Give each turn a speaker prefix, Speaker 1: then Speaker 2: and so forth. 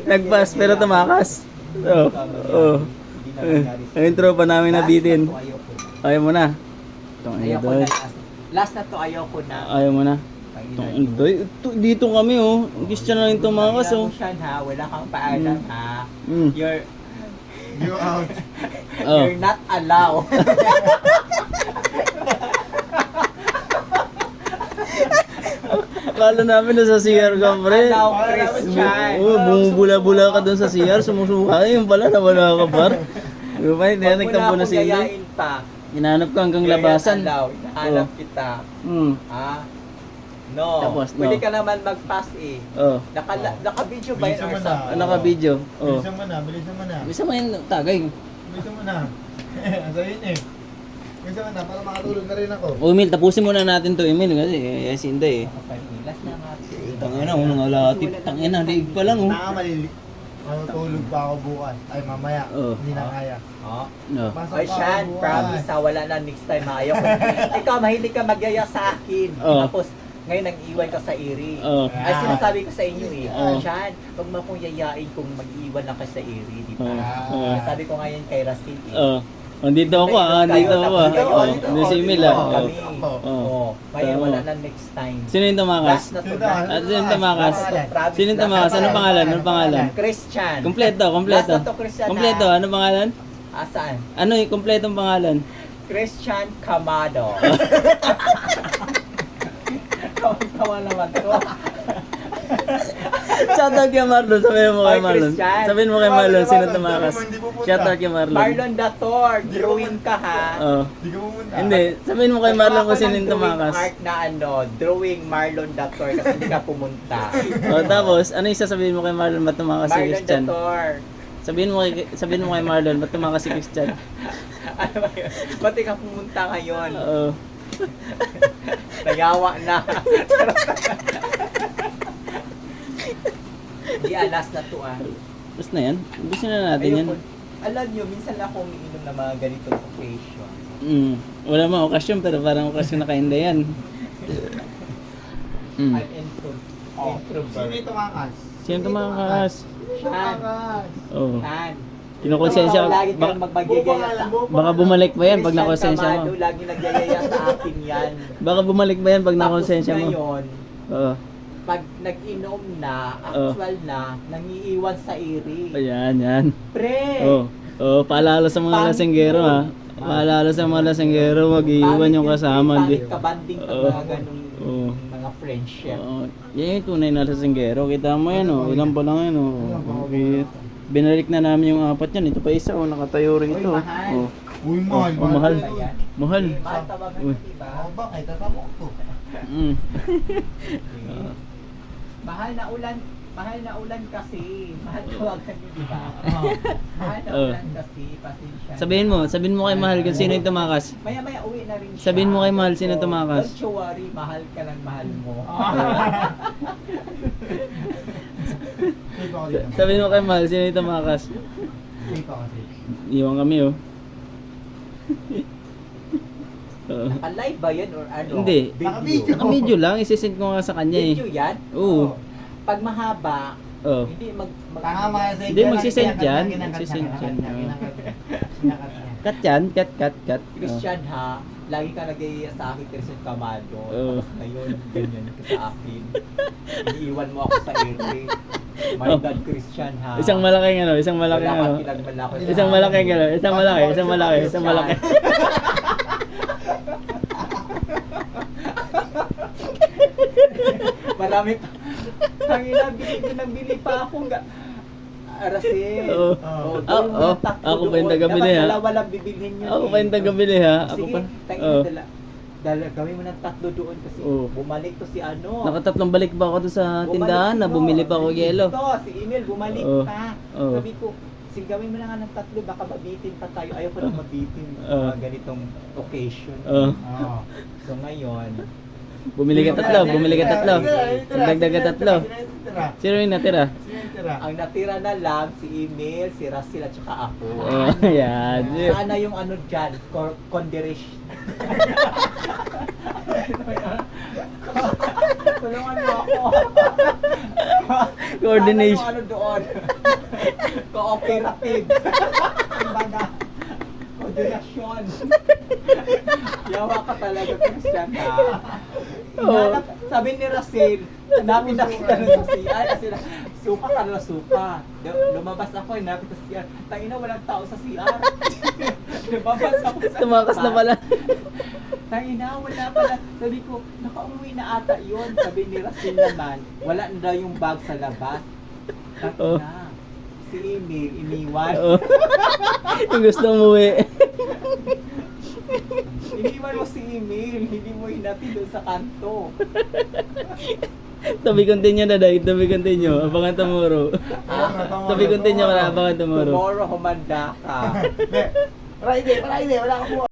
Speaker 1: Nagpas pero tumakas. Oh. Oh. Ayun tropa namin nabitin. Ayaw mo na. Itong
Speaker 2: Ayoko
Speaker 1: idol.
Speaker 2: na. Last na to, ayoko na.
Speaker 1: Ayaw mo na. Itong idol. Dito kami oh. Gusto na rin tumakas oh.
Speaker 2: Ha, wala kang paalam ha.
Speaker 1: Mm.
Speaker 2: You're
Speaker 3: out.
Speaker 1: Oh.
Speaker 2: You're not allowed.
Speaker 1: Akala namin na sa CR ka, pre.
Speaker 2: Allow Christian.
Speaker 1: Oo, bumubula-bula ka doon sa CR, sumusuka. Yung pala, nawala ka, par. Di ba, hindi na nagtampo na si Inday.
Speaker 2: Gayain pa.
Speaker 1: Hinanap ko hanggang labasan.
Speaker 2: Hinahanap kita.
Speaker 1: Hmm.
Speaker 2: Ha? No.
Speaker 1: Tapos, no.
Speaker 2: Pwede ka naman mag-pass eh.
Speaker 1: Oh.
Speaker 2: Naka-video ba yun
Speaker 3: Bilisan
Speaker 2: or
Speaker 3: mo na.
Speaker 2: something?
Speaker 1: Ano ka video? Oh.
Speaker 3: Bilisan mo na, bilisan mo na.
Speaker 1: Bisa mo yung tagay.
Speaker 3: Bilisan mo na. Asa yun eh. Bilisan mo na, para makatulog na rin ako.
Speaker 1: Oh, Emil, tapusin muna natin to, Emil. Kasi, si Inday eh.
Speaker 2: Last na nga.
Speaker 1: Tangina, unang alatip. Tangina, liig pa lang oh.
Speaker 3: Nakamalili. Matutulog pa ako bukas. Ay, mamaya.
Speaker 1: Oh.
Speaker 3: Hindi na kaya.
Speaker 2: Oh.
Speaker 1: No.
Speaker 3: Pasok
Speaker 2: Oy,
Speaker 3: pa ako
Speaker 2: Shan,
Speaker 3: bukas.
Speaker 2: promise ha, wala na next time ha. Ayoko. Ikaw, mahilig ka magyaya sa akin.
Speaker 1: Oh.
Speaker 2: Tapos, ngayon nang iwan ka sa iri.
Speaker 1: Oh.
Speaker 2: Ay, sinasabi ko sa inyo eh.
Speaker 1: Oh.
Speaker 2: Shan, huwag mo akong yayain kung mag-iwan lang ka sa iri, di ba?
Speaker 1: Oh.
Speaker 2: Sabi ko ngayon kay Rasil eh.
Speaker 1: Oh. Andito ako ah, andito ako ah. Oh, hindi si Emil ah. Oh.
Speaker 2: Kami.
Speaker 1: Oh.
Speaker 2: Oh. Ngayon
Speaker 1: Tama.
Speaker 2: wala na next time.
Speaker 1: Sino yung tumakas?
Speaker 2: Last na to.
Speaker 1: At sino yung tumakas?
Speaker 2: Promise,
Speaker 1: Sino yung tumakas? Anong pangalan? Anong pangalan?
Speaker 2: Christian.
Speaker 1: Kompleto, kompleto.
Speaker 2: Last na to, Christian.
Speaker 1: Kompleto,
Speaker 2: ha?
Speaker 1: anong pangalan?
Speaker 2: Saan?
Speaker 1: Ano yung kompletong pangalan?
Speaker 2: Christian Camado. Kawan naman to.
Speaker 1: Shoutout kay Marlon, sabihin mo kay
Speaker 2: Ay,
Speaker 1: Marlon.
Speaker 2: Christian.
Speaker 1: Sabihin mo kay Marlon, sino tumakas?
Speaker 3: Hindi pupunta.
Speaker 1: Shoutout kay Marlon.
Speaker 2: Marlon Dator, drawing ka ha.
Speaker 1: Oh.
Speaker 3: Hindi ka pumunta.
Speaker 1: Hindi, sabihin mo kay Marlon
Speaker 2: Ako
Speaker 1: kung sino
Speaker 2: ng
Speaker 1: yung
Speaker 2: drawing
Speaker 1: tumakas.
Speaker 2: art na ano, drawing Marlon Dator kasi hindi ka pumunta.
Speaker 1: Oh, tapos, ano yung sasabihin mo kay Marlon ba't tumakas si
Speaker 2: Marlon
Speaker 1: Christian?
Speaker 2: Dator.
Speaker 1: Sabihin mo kay Marlon ba't tumakas si Christian?
Speaker 2: Ano ba yun? Ba't ka pumunta ngayon?
Speaker 1: Oo.
Speaker 2: Nayawa na. Hindi alas na to ah.
Speaker 1: Basta na yan. Gusto na natin yan.
Speaker 2: Ayoko. Alam nyo, minsan lang ako umiinom ng mga ganitong occasion.
Speaker 1: Wala mang okasyon pero parang okasyon na kainda yan.
Speaker 2: I'm
Speaker 3: Sino
Speaker 2: introvert.
Speaker 3: yung tumakas?
Speaker 1: Sino tumakas?
Speaker 2: Shan.
Speaker 1: Oo.
Speaker 2: Shan.
Speaker 1: Kinukonsensya
Speaker 2: Ikaw, lagi
Speaker 1: baka,
Speaker 2: kang magbagigaya sa...
Speaker 1: baka bumalik ba yan pag
Speaker 2: Christian
Speaker 1: nakonsensya mo?
Speaker 2: Camado, lagi nagyayaya sa akin yan.
Speaker 1: Baka bumalik ba yan pag nakonsensya
Speaker 2: Tapos
Speaker 1: mo?
Speaker 2: ngayon,
Speaker 1: Oo.
Speaker 2: pag nag-inom na, actual na, nangiiwan sa iri.
Speaker 1: Ayan, yan.
Speaker 2: Pre!
Speaker 1: Oo. Oo, paalala sa mga lasenggero ha. Paalala sa mga lasenggero, mag-iiwan yung kasama.
Speaker 2: Pangit ka banding pag
Speaker 1: Oo.
Speaker 2: mga ganung
Speaker 1: Oo.
Speaker 2: mga friendship.
Speaker 1: Oo. Yan yung tunay na lasenggero. Kita mo yan oh. Ilan pa lang yan oh. Okay. Binalik na namin yung apat yan. Ito pa isa oh. Nakatayo rin ito.
Speaker 2: Uy, mahal.
Speaker 1: Oh.
Speaker 3: Uy, mahal.
Speaker 1: Oh, mahal.
Speaker 2: Ayan.
Speaker 1: Mahal.
Speaker 2: Mahal tawagan
Speaker 1: Uy.
Speaker 2: mo, diba?
Speaker 3: Ako ba? Kahit kasama ko to.
Speaker 1: Mm.
Speaker 2: Mahal na ulan kasi. Mahal tawagan mo, diba? Mahal na
Speaker 1: Oh.
Speaker 2: ulan kasi. Pasensya.
Speaker 1: Sabihin mo kay Mahal kung sino yung tumakas.
Speaker 2: Maya-maya uwi na rin siya.
Speaker 1: Sabihin mo kay Mahal sino tumakas.
Speaker 2: Don't you worry, mahal ka lang mahal mo.
Speaker 3: Safe ako dito.
Speaker 1: Sabihin mo kay Mahal sino yung tumakas.
Speaker 3: Safe ako kasi.
Speaker 1: Iwan kami oh. Oo.
Speaker 2: Naka-live ba yun or ano?
Speaker 1: Hindi.
Speaker 3: Naka-video.
Speaker 1: Naka-video lang, isisend ko nga sa kanya eh.
Speaker 2: Video yan?
Speaker 1: Oo.
Speaker 2: Pag mahaba,
Speaker 1: Oo.
Speaker 2: hindi
Speaker 3: Tanga mga sa
Speaker 1: Hindi, magsisend yan. Magsisend yan. Cut yan, cut.
Speaker 2: Christian ha, lagi ka nag-iiya sa akin, Christian Camado.
Speaker 1: Oo.
Speaker 2: Tapos ngayon, ganyan ka sa akin. Iniiwan mo ako sa ere. My
Speaker 1: Oh.
Speaker 2: God, Christian ha.
Speaker 1: Isang malaking ano, isang malaking
Speaker 2: Wala
Speaker 1: ano.
Speaker 2: kang pinagmalaki sa
Speaker 1: Isang
Speaker 2: akin.
Speaker 1: malaking ano, isang malaki.
Speaker 2: Marami pa. Tangina, bili pa ako. Arasin.
Speaker 1: Oo. Ako pa yung taga-bili, ha?
Speaker 2: Dalawa lang bibilhin yun.
Speaker 1: Ako pa yung taga-bili ha. Ako
Speaker 2: Sige,
Speaker 1: pa.
Speaker 2: tangina,
Speaker 1: Oo.
Speaker 2: gawin mo ng 3 doon kasi
Speaker 1: Oo.
Speaker 2: bumalik to si ano.
Speaker 1: Nakatatlong balik ba ako doon sa tindahan na bumili pa ako yelo.
Speaker 2: Ito, si Emil, bumalik
Speaker 1: Oo.
Speaker 2: pa.
Speaker 1: Oo.
Speaker 2: Sabi ko, sige, gawin mo na nga ng 3, baka mabitin pa tayo. Ayaw ko lang mabitin
Speaker 1: Oo.
Speaker 2: mga ganitong occasion.
Speaker 1: Oo.
Speaker 3: Oo.
Speaker 2: So ngayon,
Speaker 1: Bumili ka tatlo. Dagdag ka tatlo. Sino yung natira?
Speaker 2: ang natira na lang si Emil, si Russell at saka ako.
Speaker 1: Oh, yan.
Speaker 2: Sana yung ano dyan, Tulungan mo ako.
Speaker 1: Coordination.
Speaker 2: Sana yung ano doon. Cooperative. Kumbaga. Koordinasyon. Yawa ka talaga, Christian, ha?
Speaker 1: Oo.
Speaker 2: Sabi ni Russell, hanapin na kita nun sa CR. Kasi suka ka na suka. Lumabas ako, hanapin sa CR. Tangina, walang tao sa CR. Lumabas ako sa
Speaker 1: Tumakas na pala.
Speaker 2: Tangina, wala pala. Sabi ko, nakauwi na ata yun. Sabi ni Russell naman, wala na daw yung bag sa labas.
Speaker 1: Oh.
Speaker 2: Tangina. Si Emil, iniwan.
Speaker 1: Oo. Yung gusto umuwi.
Speaker 2: Iniwan mo si Emil, hindi mo hinati doon sa kanto.
Speaker 1: To be continue na dahil. To be continue. Abangan tomorrow. To be continue ka na. Abangan tomorrow.
Speaker 2: Tomorrow, humanda ka.
Speaker 3: Friday, wala ka po.